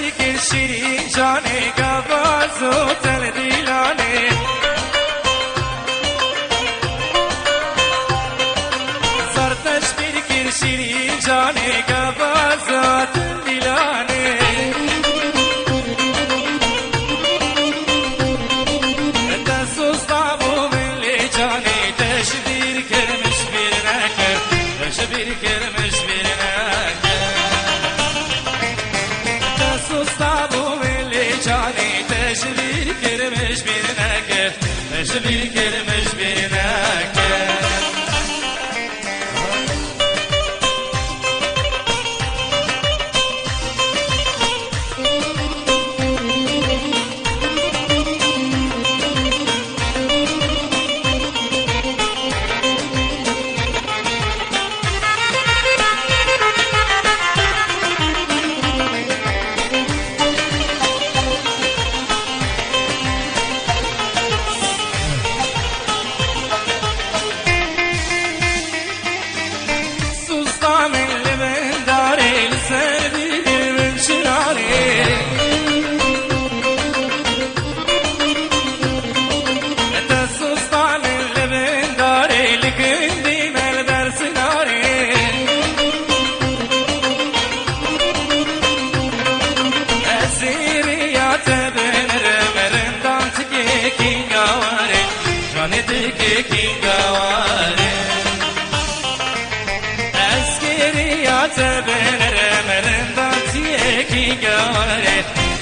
bir şirin cane gavazo tel dilane Sartaş bir şirin cane gavazo tel dilane Tasus tabu milli cane teşbir kermiş bir neker Teşbir kermiş bir neker Teşbir kermiş bir neke Teşbir kermiş bir neke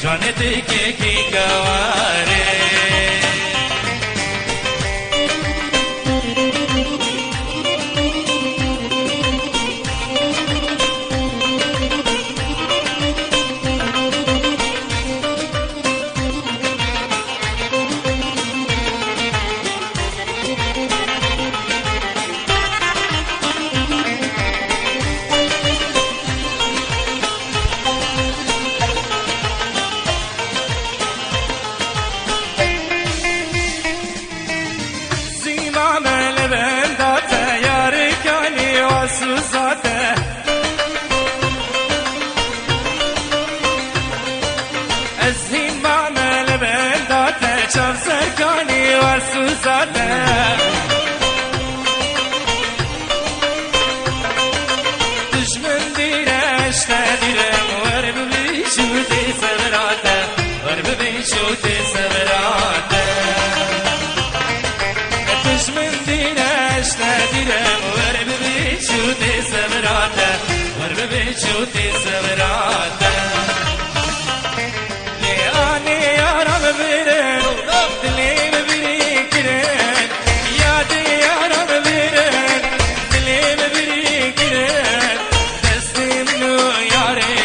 Janet ki gaware Suzate Ezhin mamel bendate Çav serkani var Suzate Düşmün direşte direm Var bir şuti severate Var bir şuti severate Düşmün direşte direm Var bir şuti severate Var bir şuti severate Liani yaram biren Dilim birikiren Yadi yaram biren Dilim birikiren Teslimnu yari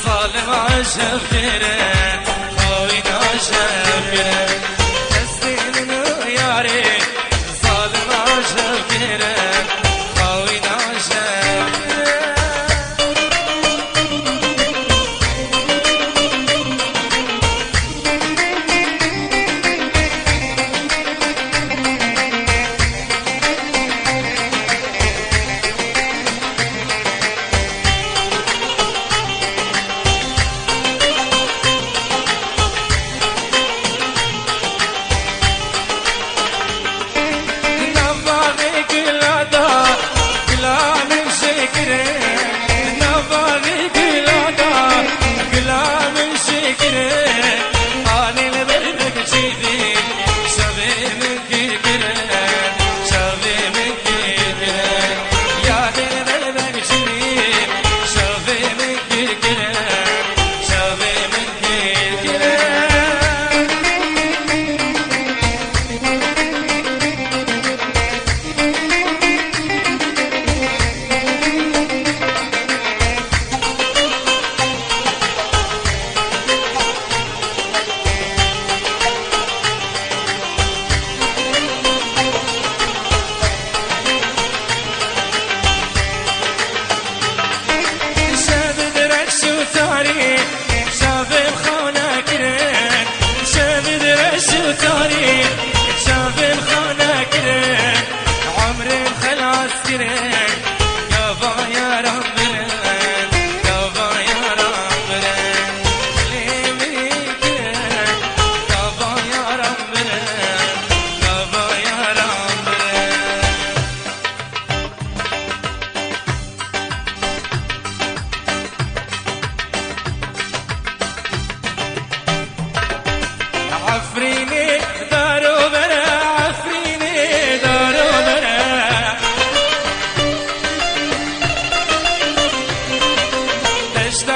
Zalim aşık giren Havin aşık giren Teslimnu yari Zalim aşık giren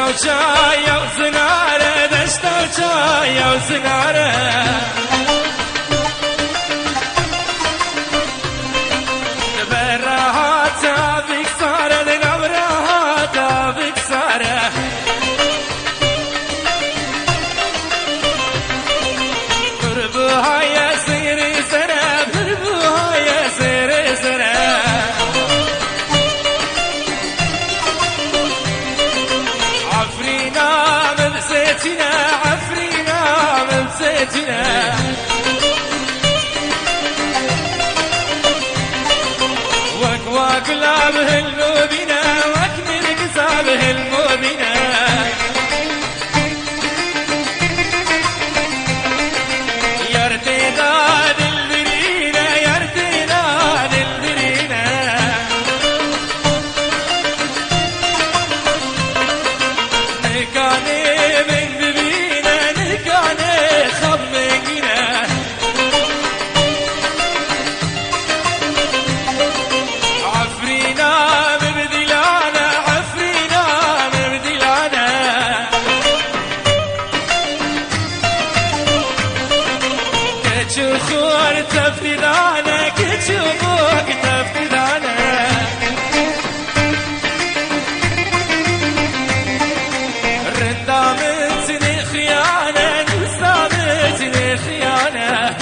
وشاية وسنارة دشت وشاية وسنارة نبرهاتها بكسارة نبرهاتها بكسارة بربوها يا سيري سنة بربوها يا سيري سنة عفرينا مبسيتنا عفرينا مبسيتنا واك لابه المبينة واك من كسابه المبينة يرتداد البرينة يرتداد البرينة نكاني من ببينة نكاني خب منقنا عفرينا مبدلانا عفرينا مبدلانا كتشوخور تفدلانا كتشوخوك تفدلانا رندامتني خيانة نسامتني خيانة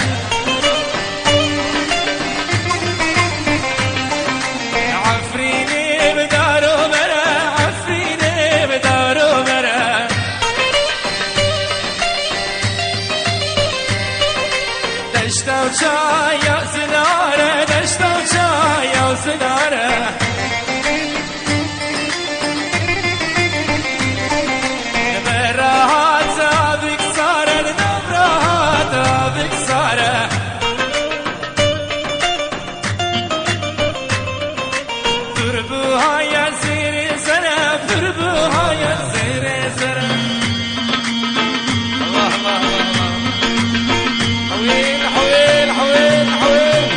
عفريني بدارو مرا عفريني بدارو مرا دشت وشاية وسنارة دشت وشاية وسنارة نبرهاتها بكسارة نبرهاتها بكسارة فربوها يا سيري سنة فربوها يا سيري سنة الله الله الله حويل حويل حويل حويل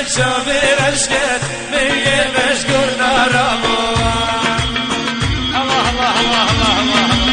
شافي مشكت میگه مشکور نارامو الله الله الله الله الله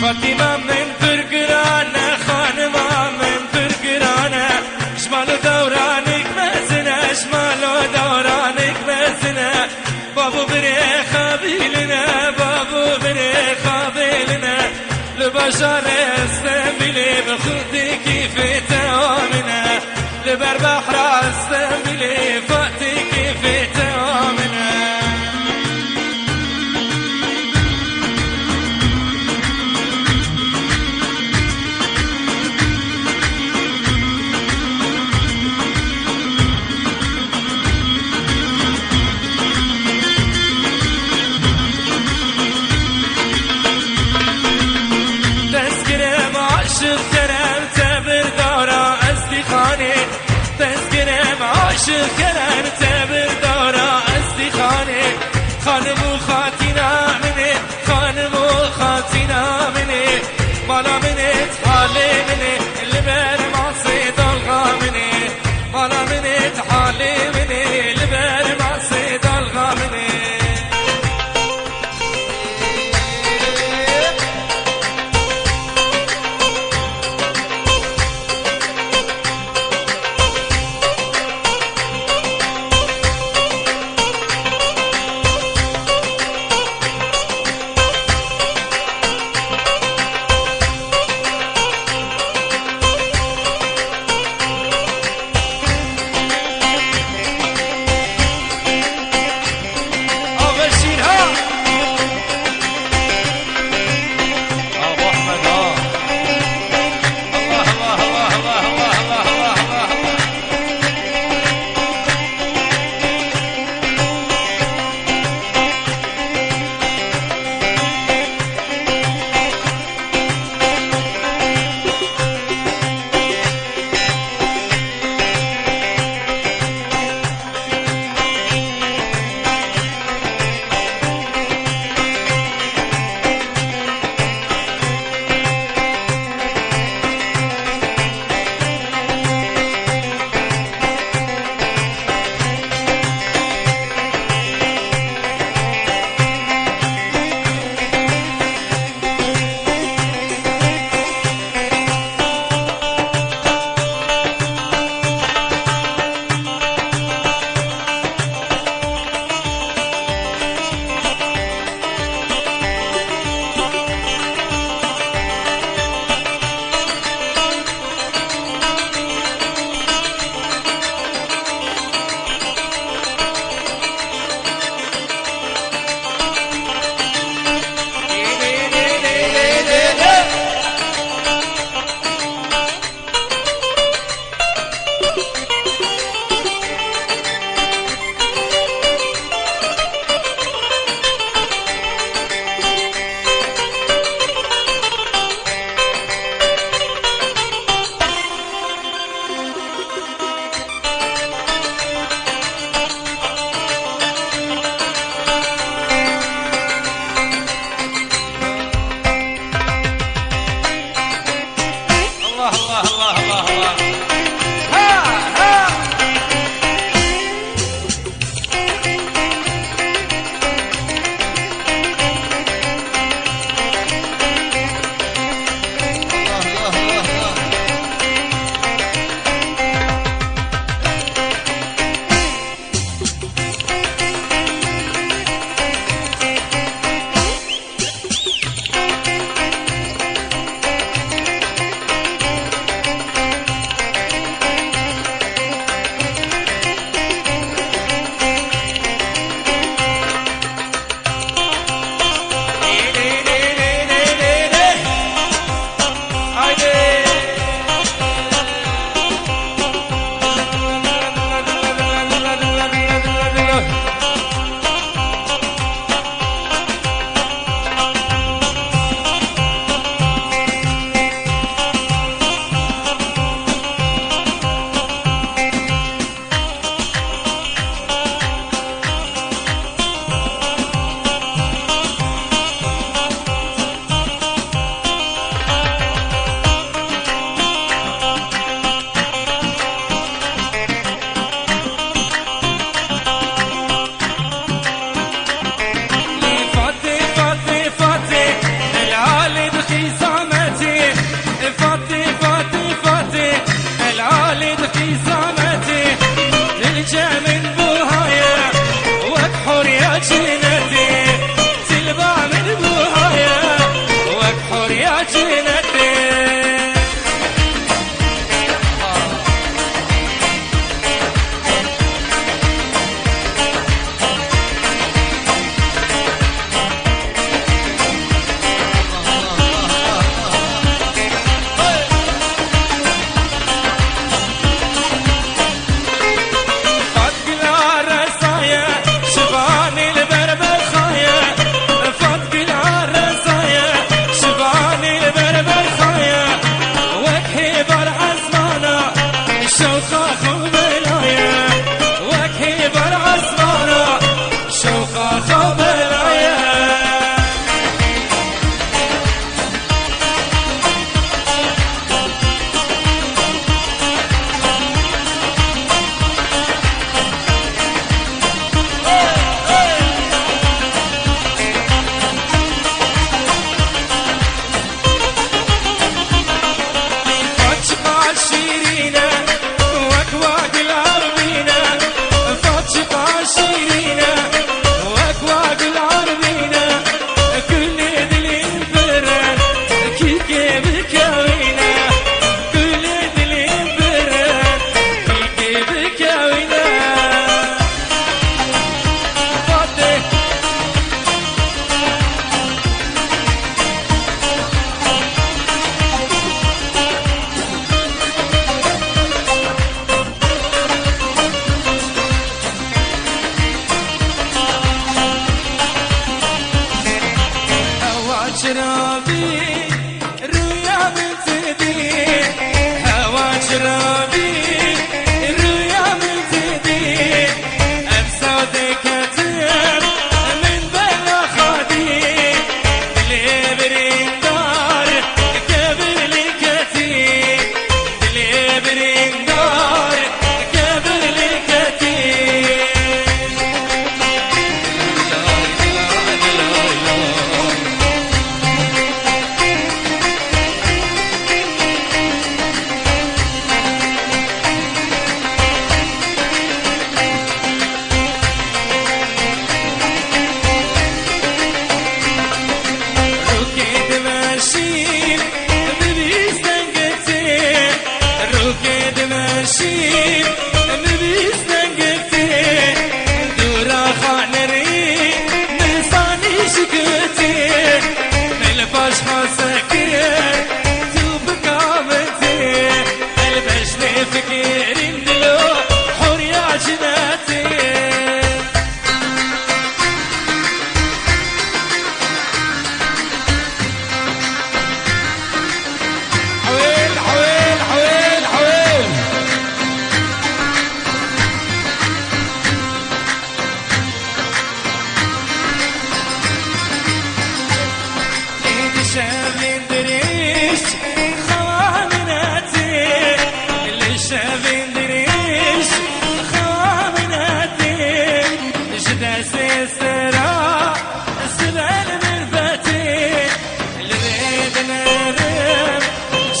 فاطمة من فرقرانة خانمة من فرقرانة شمال دورانك مزنة شمال دورانك مزنة بابو بريخة بيلنا بابو بريخة بيلنا لبشر استنبلي بخدي كيف تامنا لبر بحر استنبلي فاتي كيف تامنا شفترم تبر دارا ازدی خانه سيسترا السبال من فتين اللي ريد نرم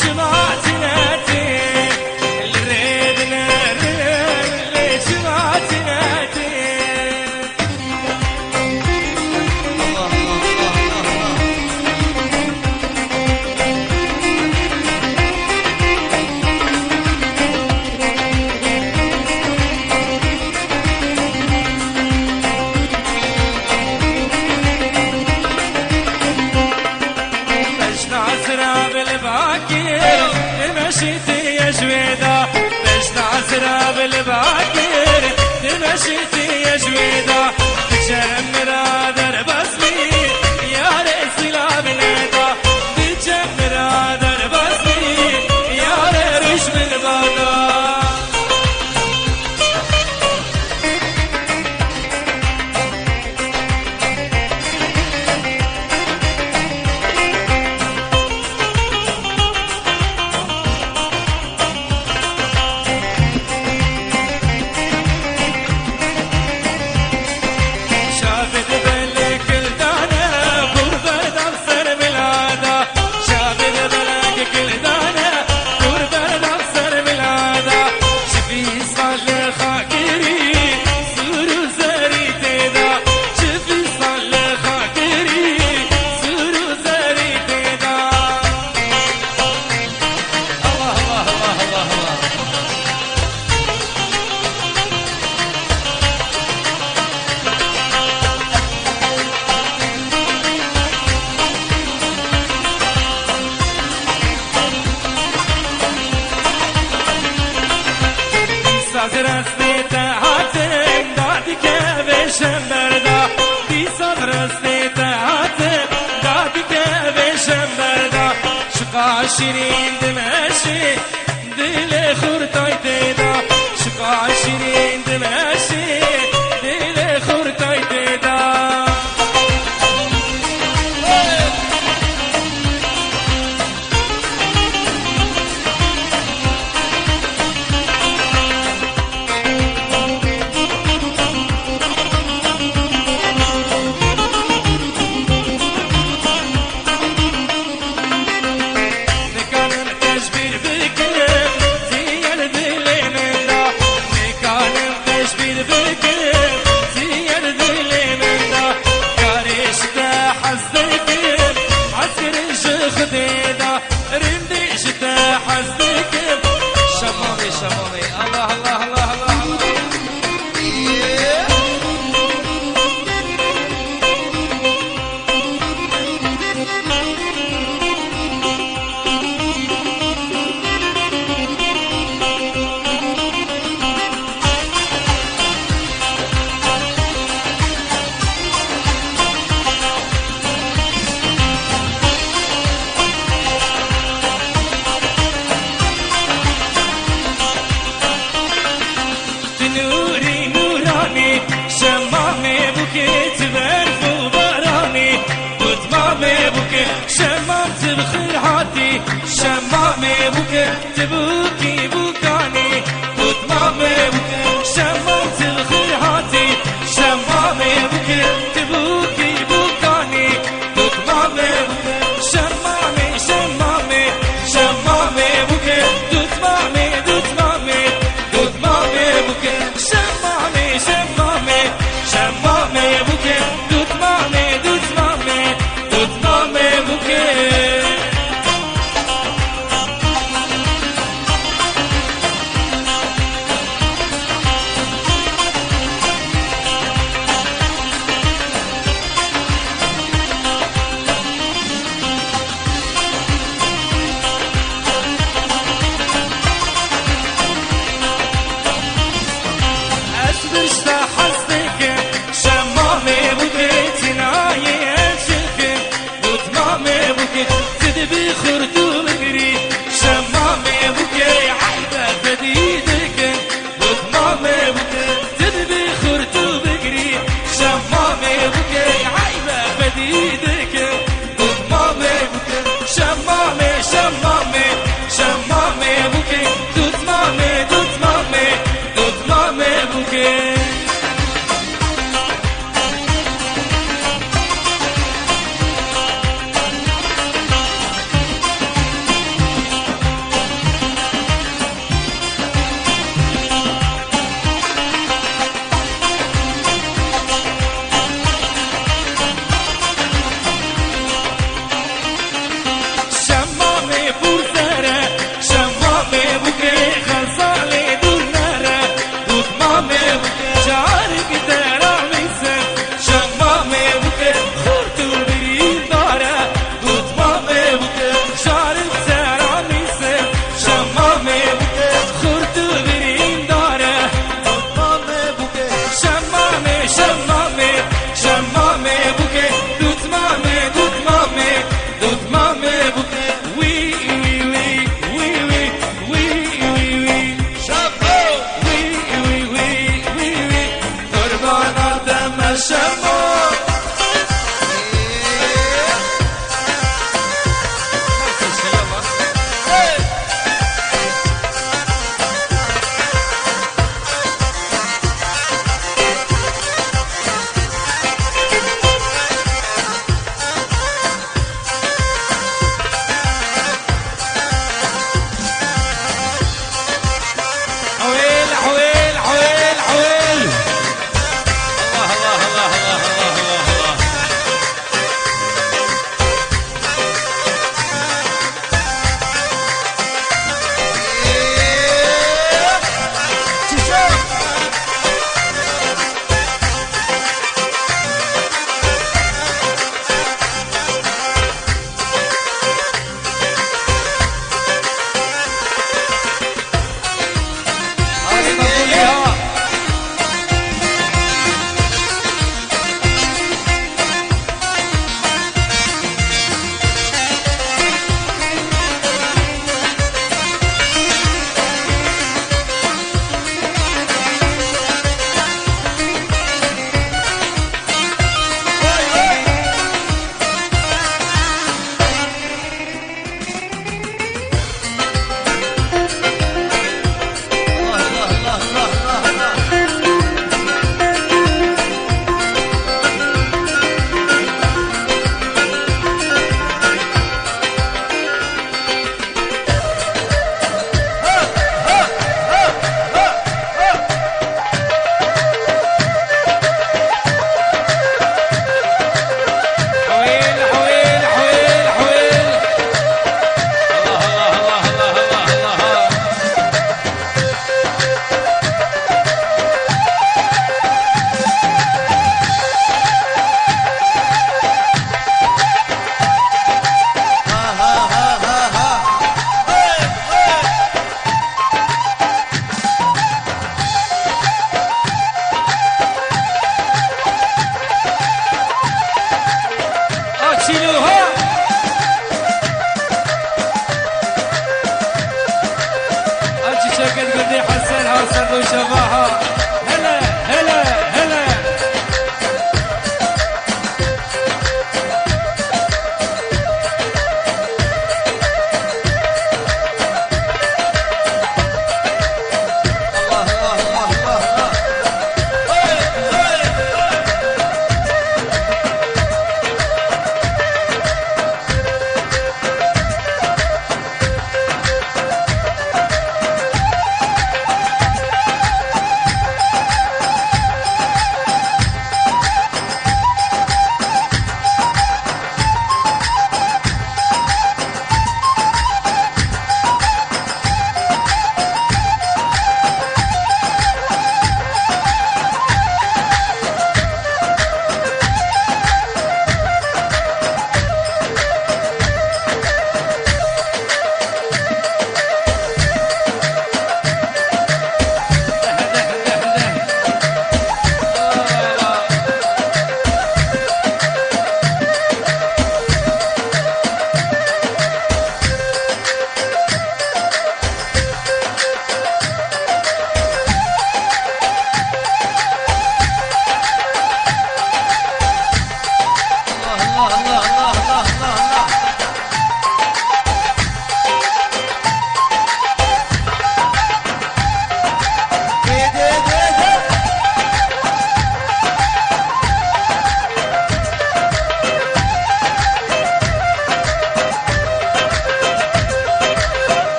شمعت ناتين اللي ريد نرم اللي شمعت ناتين. الله الله مشيتي يا جويدة باش تعزرها بالباكر مشيتي يا جويدة تجمرها درب اسمي يا رئيس العبلادة تجمرها درب اسمي يا ريش بالبادة. رسني تعاتم دادك بشمبردا دي صبر رسني تعاتم دادك بشمبردا شقا شيرين دمشي دل خورتاي تيدا شقا شيرين دمشي دل خورتاي تيدا. الله الله الله الله الله. شمامت بخير هاتي شمامي بوكي تبوكي بوكاني وتمامي بوكي شمامت بخير هاتي شمامي بوكي تبوكي بوكاني وتمامي بوكي شمامي شمامي شمامي بوكي دوتمامي دوتمامي دوتمامي بوكي شمامي شمامي شمامي بوكي دوتمامي دوتمامي دوتمامي بوكي. الشموع وشبحها هلا هلا هلا الله الله الله الله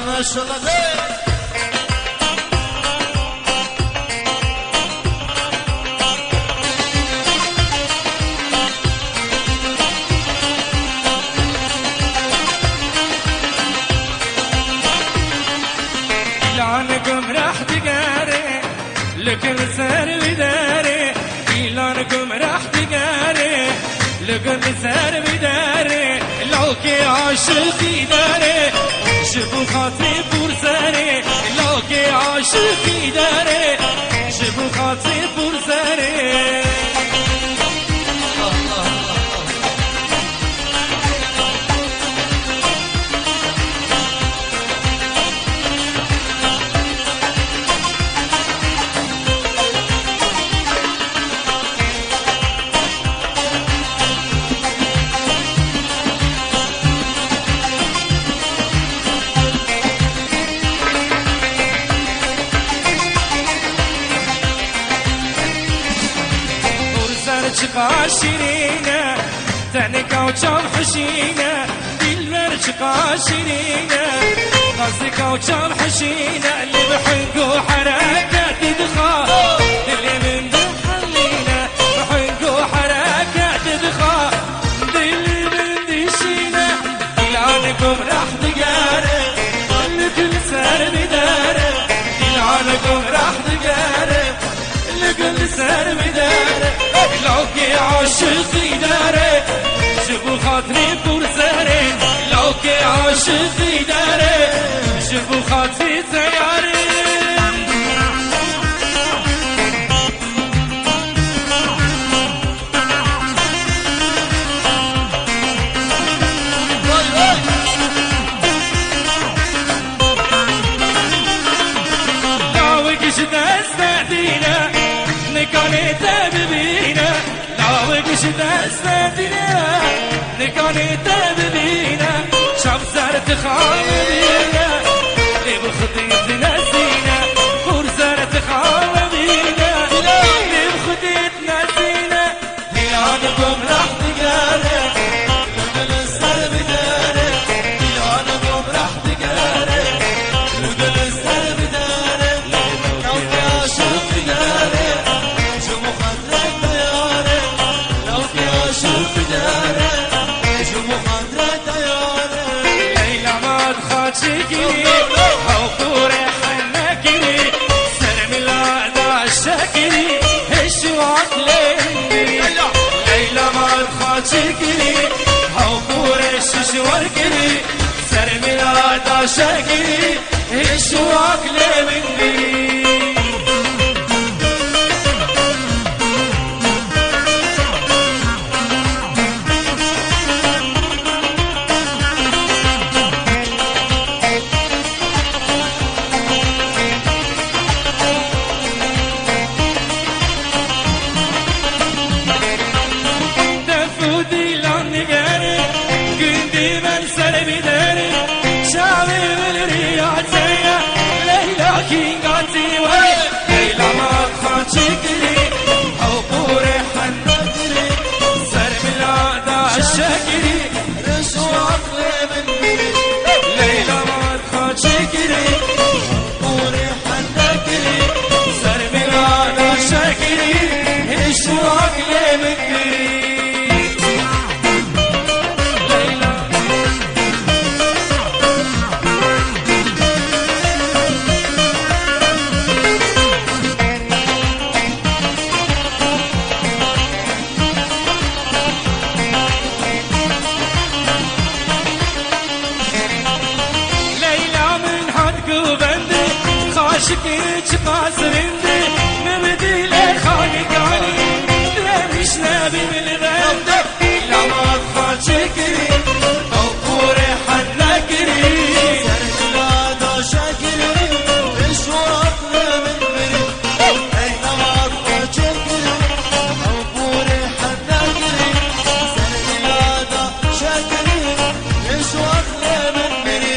ما شاء الله غير إعلانكم راح تقاري لكل سار بداري إعلانكم راح تقاري لكل سار بداري لوكي عاشقي داري شبو خاطري بورساري لوكي عاشقي داري شبو خاطري بورساري قاشرينا تنكا وجام حشينا بالمرج قاشرينا قصدك وجام حشينا اللي بحنقو حركات دخا اللي من دخلينا بحنقو حركات دخا اللي من دشينا لعنكم راح تقارب لكل سار بدارب لعنكم راح تقارب لكل سار بدارب لو كي عاشقي داري شوفوا خاطري برزاري لو كي عاشقي داري شوفوا خاطري تياري لو كشت استعدينا نكوني تببينا وقشت استدنا نكوني تببينا شاف زارت خالبينا اللي بخطيت نسينا فرزارت خالبينا اللي بخطيت نسينا لعنكم راح تقارب لقل السر بدارب لعنكم راح تقارب لقل السر بدارب لو كاشف بدارب شو مخدرك شوف دارك شو مخدرة ديارك ليلى ما تخاطشكني حوفوري حنكني سلم الأعداء الشكني هشو عقلي ليلى ما تخاطشكني حوفوري ششوركني سلم الأعداء الشكني هشو عقلي مني ليلى ما تخاطشكني حبوري حنكني سر من الأعداء الشكري رشو عقلي مني ليلى ما تخاطشكني حبوري حنكني سر من الأعداء الشكري رشو عقلي مني عاشقك قاسرندي نبدي لك خالق علي مش نبي من الغد لما تخاطشكني او كوري حنكني سرت لا دا شكري ايش وقتنا من بري لما تخاطشكني او كوري حنكني سرت لا دا شكري ايش وقتنا من بري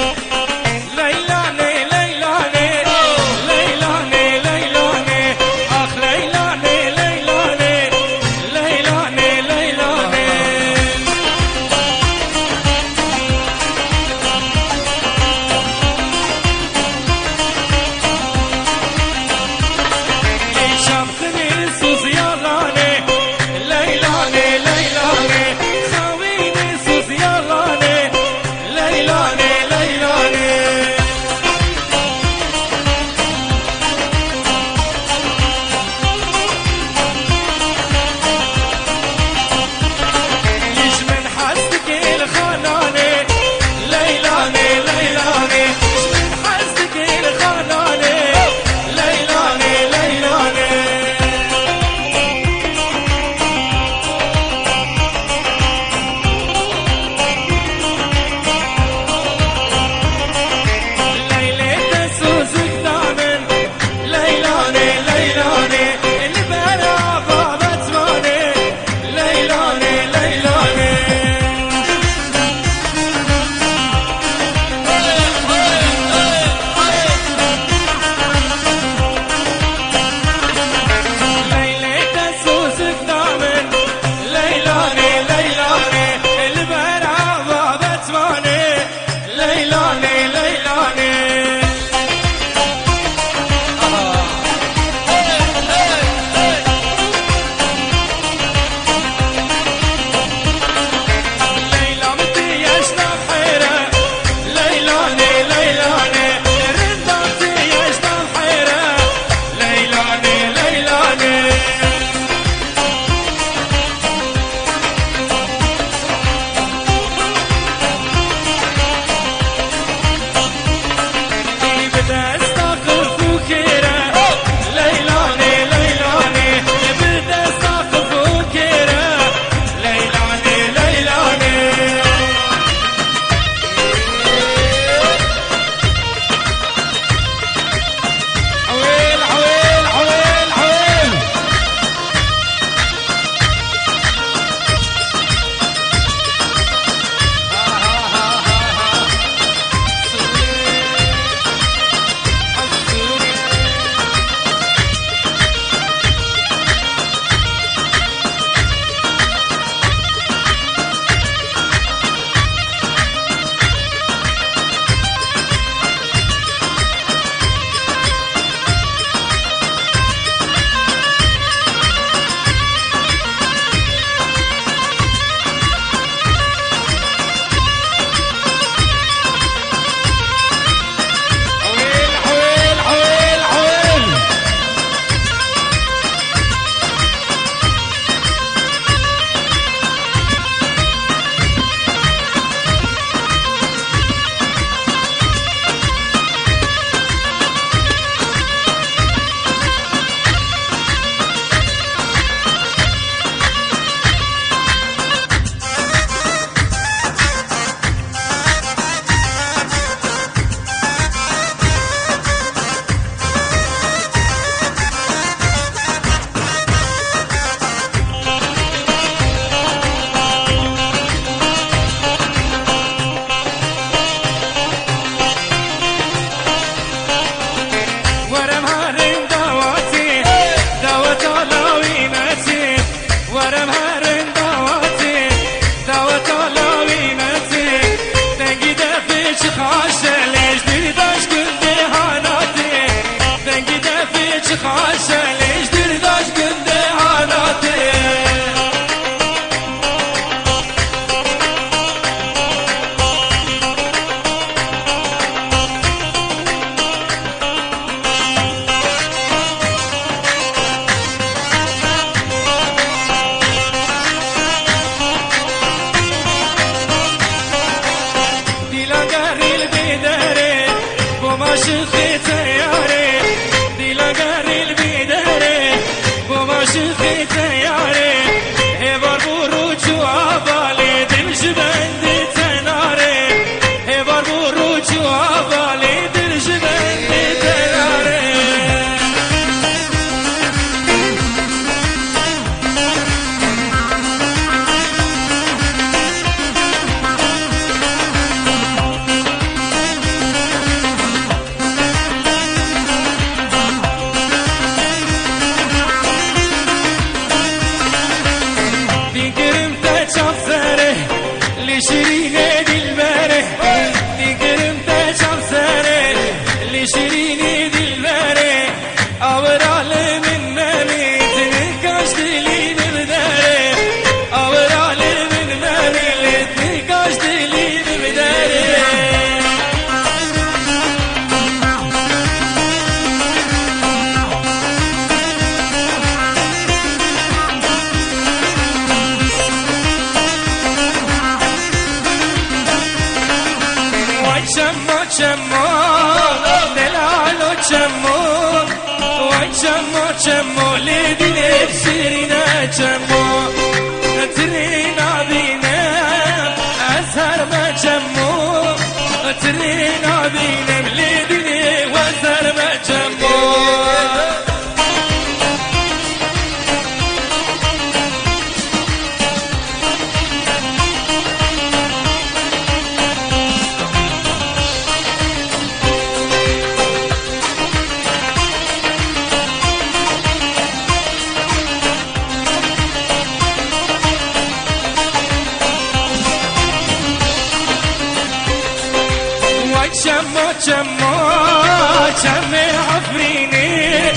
خاشة ليش درداش قد عاناتي شخي تياري دي لقاري البيداري وما شخي تياري هبار بروج وعبالي دمش بندي تناري هبار بروج وعبالي دمش بندي تناري شيرين دلبره دي كرمت شمسره اللي شيرين دلبره أورال من مالي تنكاش دلي ببداره أورال من مالي تنكاش دلي ببداره شمو شمو دلالو شمو وای شمو شمو لیدی نفسینا شمو ترینا بینم از هر ما شمو ترینا بینم لیدی و از هر ما شمو شمو شمو شمي عفريني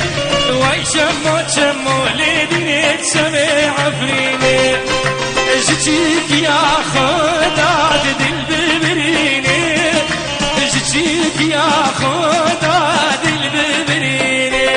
واي شمو شمو ليدني شمي عفريني جيتيك يا خداد دل ببريني جيتيك يا خداد دل ببريني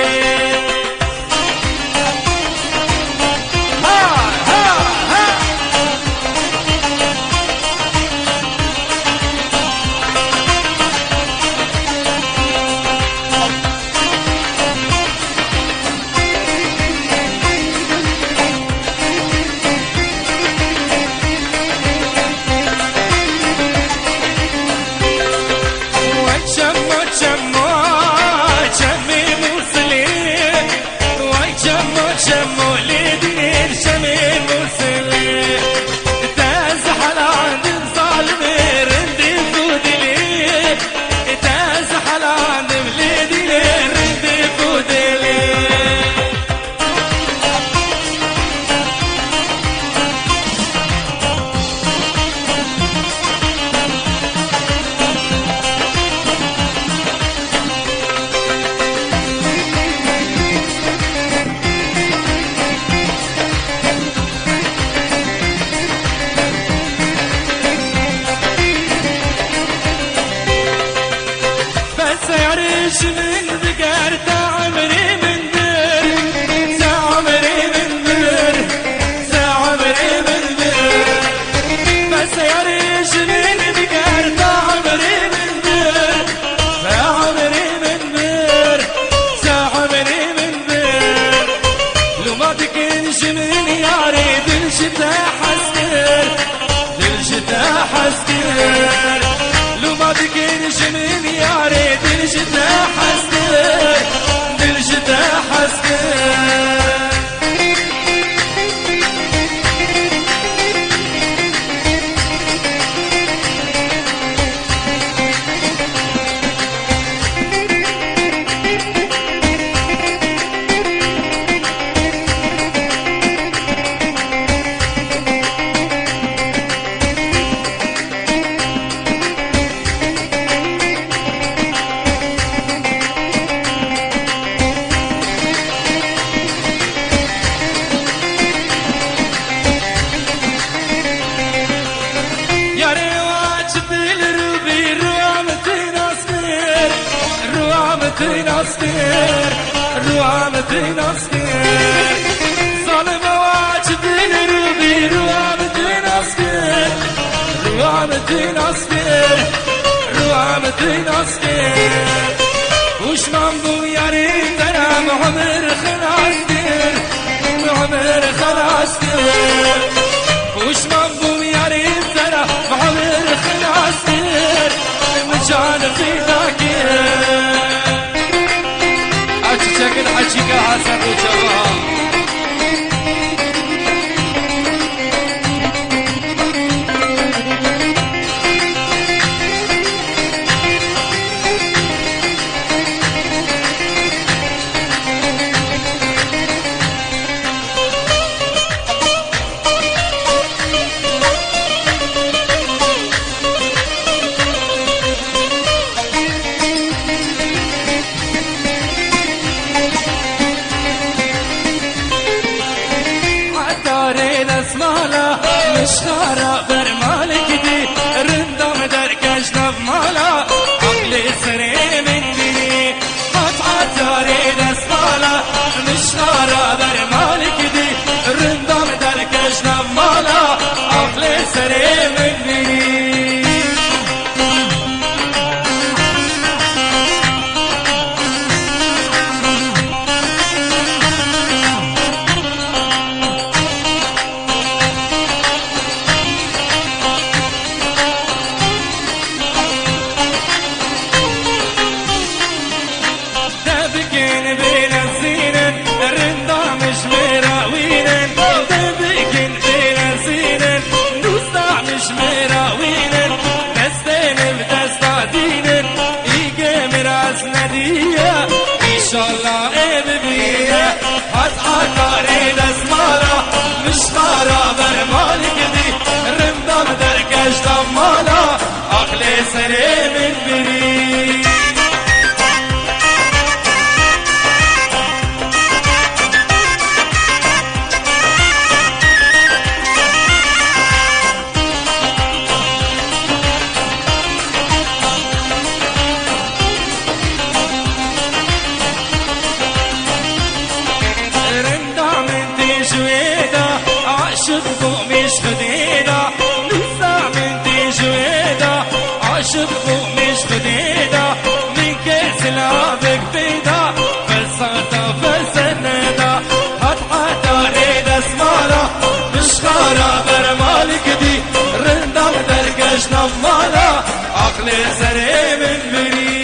من ذكرت عمري من دير عمري من دير عمري من دير بس يا ريش من ذكرت عمري من دير عمري من دير عمري من دير لو ما تكنش من ياري دلشتا حسكر دلشتا حسكر لو ما تكنش من ياري دلشتا حسكر دلشتا حسكر ناستر روامتي ناستر ظالم واجبين روبي روامتي ناستر روامتي ناستر روامتي ناستر وش منبو يارين درام عمر خلاصتر عمر خلاصتر وش منبو يارين درام عمر خلاصتر مجان في ذاكر أجيك الحجيك حسن وجواب مشخارا برمالك دي رندم در كشنف مالا عقلي سري من دي قطعة داري دسمالا مشخارا برمالك دي رندم در كشنف مالا عقلي سري من دي إنشالله ببينا هتعكاري دسمالا مشخارا برمالك دي رمضان دركش دمالا عقلي سري من بري عاشقكم مش خديدة لسه منتي جويدة عاشقكم مش خديدة من كيس لعبك بيدة فلسطة فلسندة هتحتى ريد اسمالة مشخارة برمالك دي رندم دركش نمالة عقلي سري من بري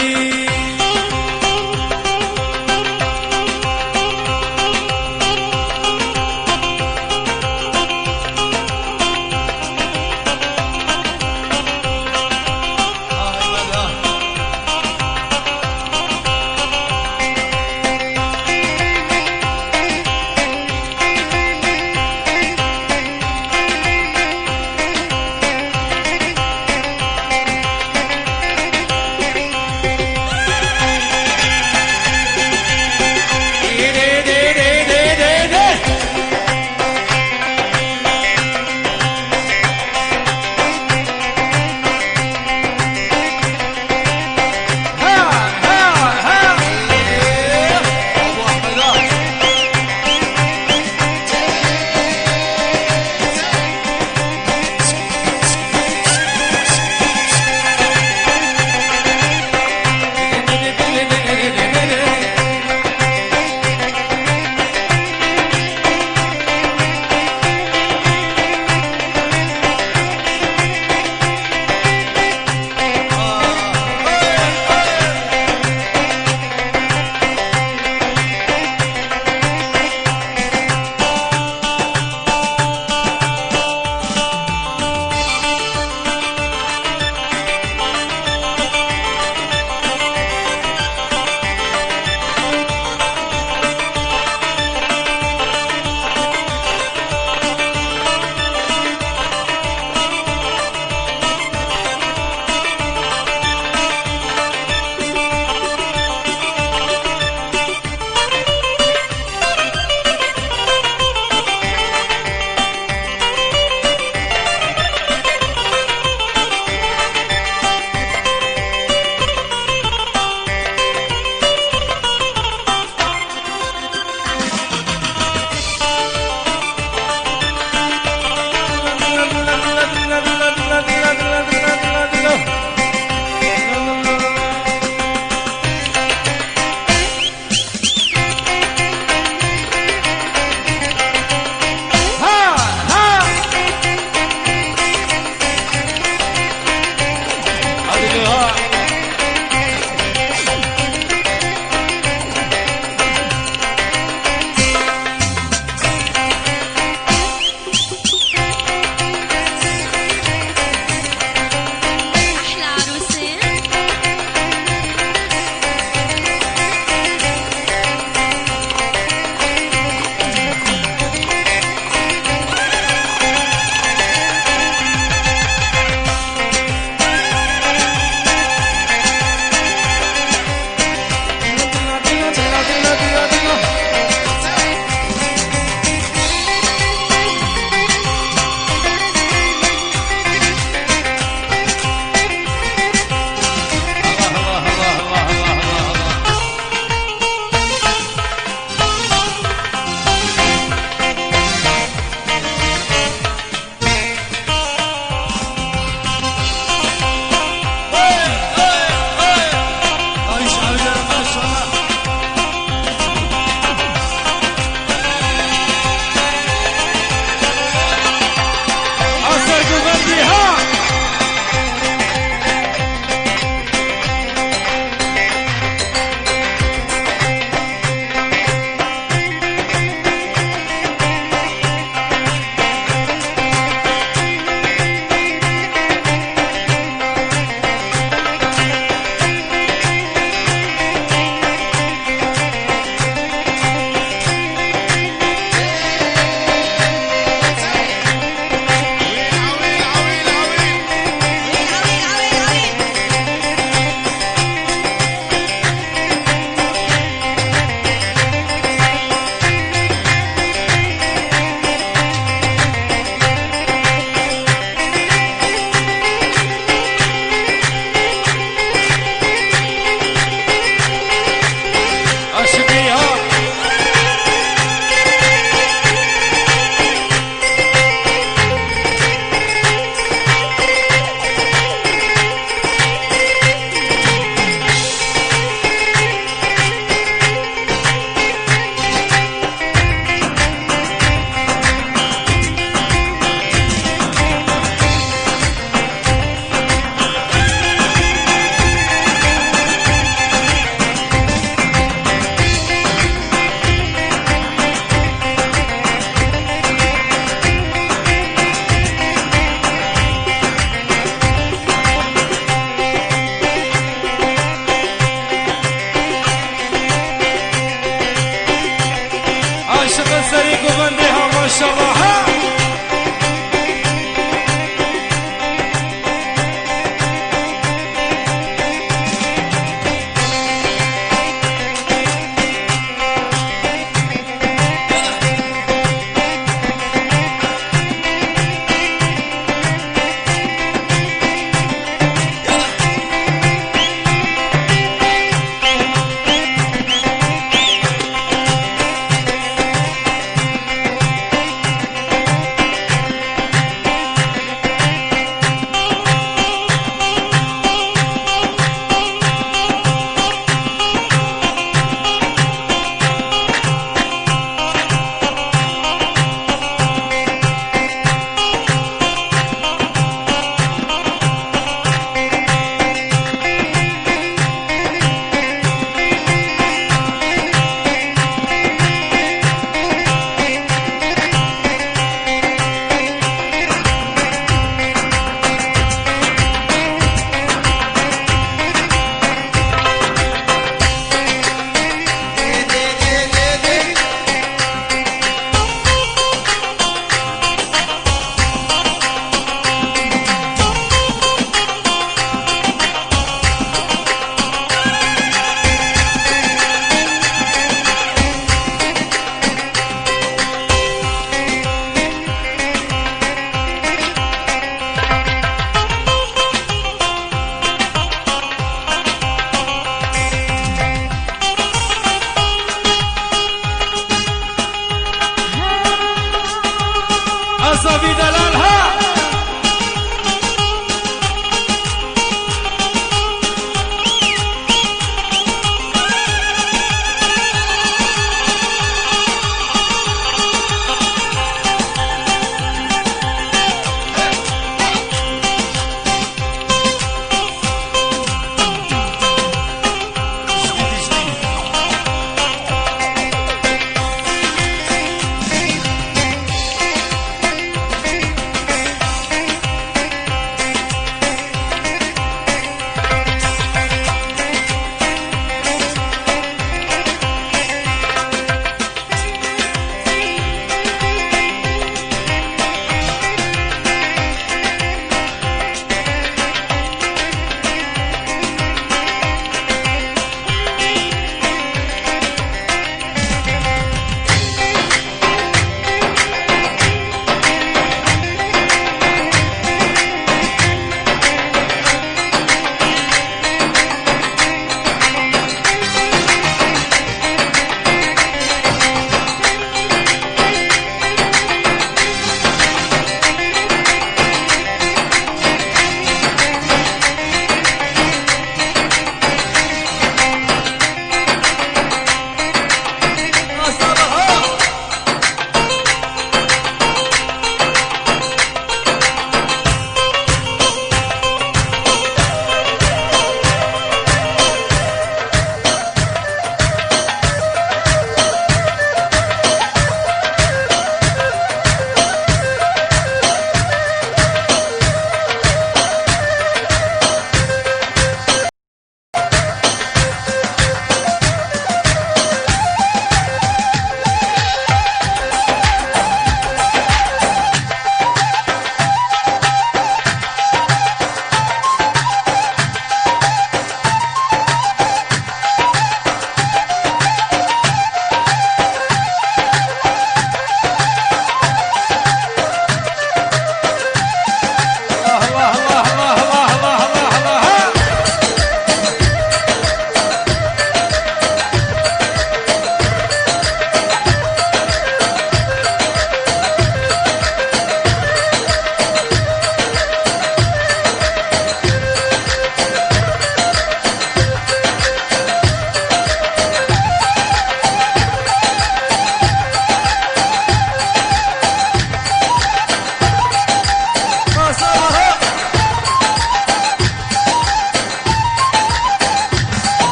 دلالها.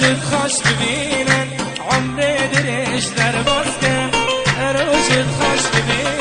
روشت خوش ببینن عمر درش در باز کن روشت خوش ببینن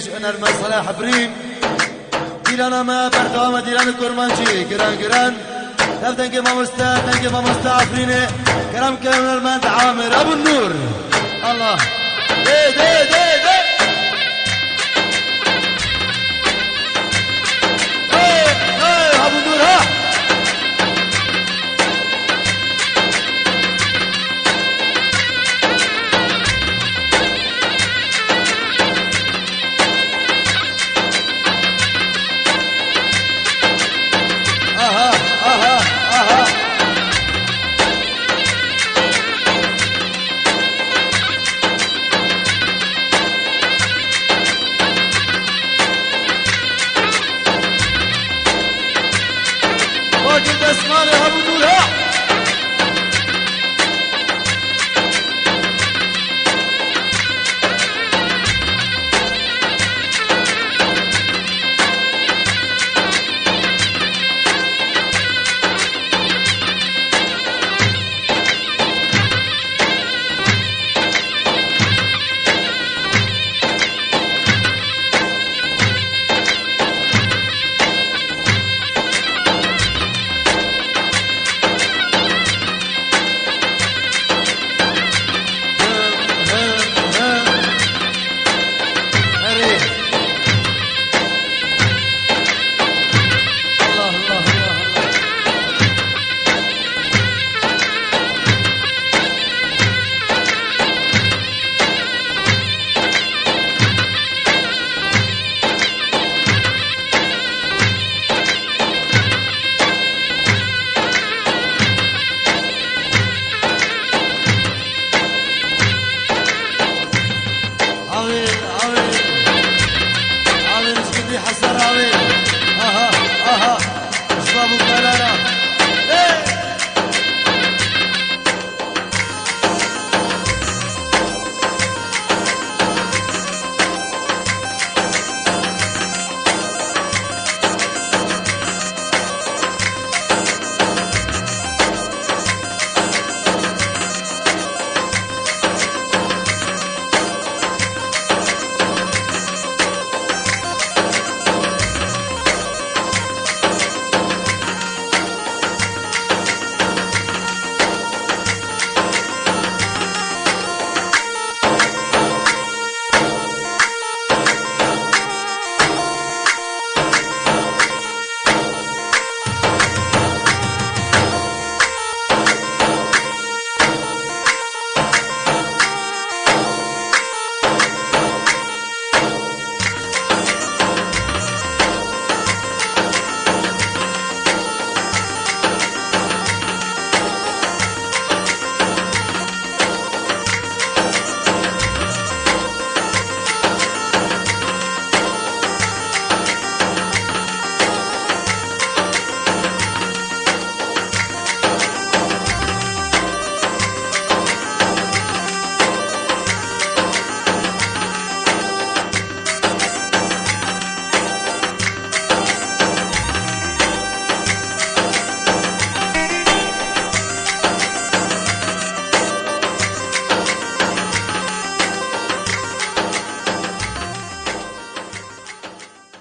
بيش انا المصالح بريم ديرانا ما بردوام ديران كرمانجي جران تنجي ما مستعفرينه كرم كامل المند عامر ابو النور الله دي ابو النور ها